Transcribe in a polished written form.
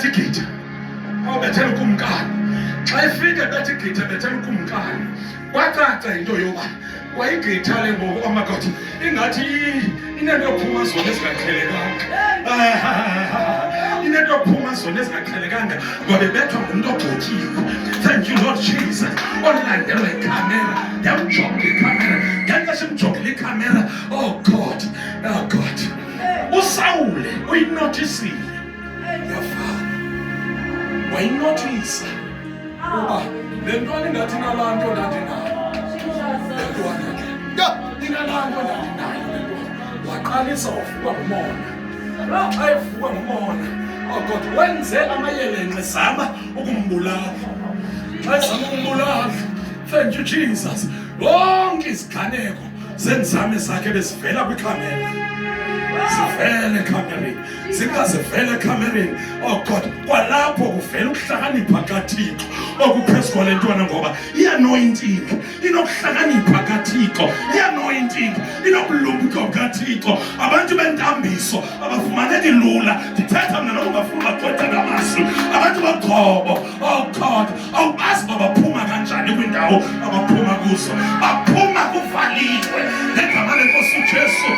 bethi githa awubethela ukumkani xa efika bethi githa bethela ukumkani kwacaca into yoba wayigitha le ngoku oh my God ingathi inento yophuma zona ezingaqhelekanga inento yophuma zona ezingaqhelekanga ngoba bethwa ngumntu ogxotyiwe. Thank you Lord Jesus. Olandelwa ikhamera yamjonga ikhamera ngexesha imjongile ikhamera. Oh God uSawule uyinotisile yafana wayinotisa uba le ntwana ingathi nalaa nto ndandinayo le ntwana inalaa nto ndandinayo le ntwana waqalisa wavuka ngumona xa evuka ngumona oh God wenze amayelenqe zama ukumbulala xa ezama ukumbulala. Thank you Jesus. Lonke iziganeko zenzame zakhe bezivela kwikhamera zivele kamereni zingazivele kamereni. Oh God kwalapho kuvela ukuhlakanipha kaThixo okuphezu kwale ntwana ngoba i-anointing inokuhlakanipha kaThixo, i-anointing inobulumko bukaThixo. Abantu bentambiso abafumaneki lula. Ndithetha mna noba ungafuna bagqwethe ngamazwi abantu bagqobo. Oh God awubazi uba baphuma kanjani kwindawo abaphuma kuzo. Baphuma kuvaliwe ngegama leNkosi uJesu.